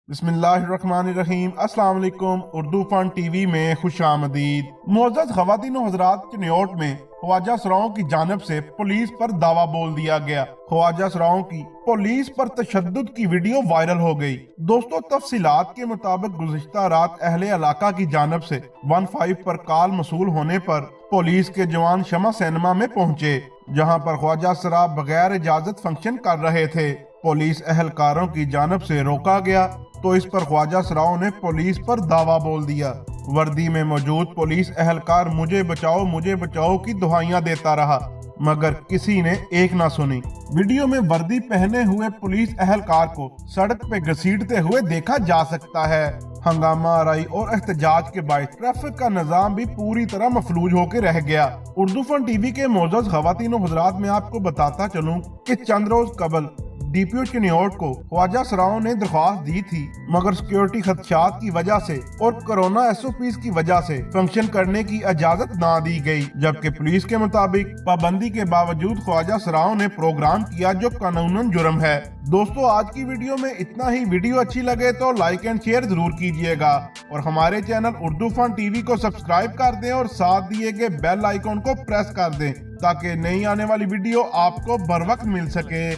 बिस्मिल्लाहिर्रहमानिर्रहीम। अस्सलाम वालेकुम। उर्दू फन टीवी में खुशामदीद। मुअज़्ज़ज़ ख़वातीन व हज़रात, चिन्योट में ख्वाजा सराओं की जानिब से पुलिस पर दावा बोल दिया गया। ख्वाजा सराओं की पुलिस पर तशद्दुद की वीडियो वायरल हो गई। दोस्तों, तफसीलात के मुताबिक गुज़िश्ता रात अहले इलाका की जानिब से 15 पर कॉल मसूल होने पर पुलिस के जवान शमा सिनेमा में पहुंचे, जहां पर ख्वाजा सरा बगैर इजाजत फंक्शन कर रहे थे। पुलिस एहलकारों की जानिब से रोका गया तो इस पर ख्वाजा सराओं ने पुलिस पर दावा बोल दिया। वर्दी में मौजूद पुलिस एहलकार मुझे बचाओ की दुहाइयां देता रहा, मगर किसी ने एक ना सुनी। वीडियो में वर्दी पहने हुए पुलिस एहलकार को सड़क पे घसीटते हुए देखा जा सकता है। हंगामा आराई और एहतजाज के बाद ट्रैफिक का निजाम भी पूरी तरह मफलूज होकर रह गया। उर्दू फन टीवी के मोअज़्ज़ज़ ख़वातीन व हज़रात, मैं आपको बताता चलूं कि चंद रोज कबल डीपीओ चिन्योट को ख्वाजा सराओं ने दरख्वास्त दी थी, मगर सिक्योरिटी खदशात की वजह से और कोरोना SOPs की वजह से फंक्शन करने की इजाजत ना दी गई, जबकि पुलिस के मुताबिक पाबंदी के बावजूद ख्वाजा सराओं ने प्रोग्राम किया, जो कानूनन जुर्म है। दोस्तों, आज की वीडियो में इतना ही। वीडियो अच्छी लगे तो लाइक एंड शेयर जरूर कीजिएगा और हमारे चैनल उर्दू फन टीवी को सब्सक्राइब कर दें और साथ दिए गए बेल आइकॉन को प्रेस कर दें, ताकि नई आने वाली वीडियो आपको बर वक्त मिल सके।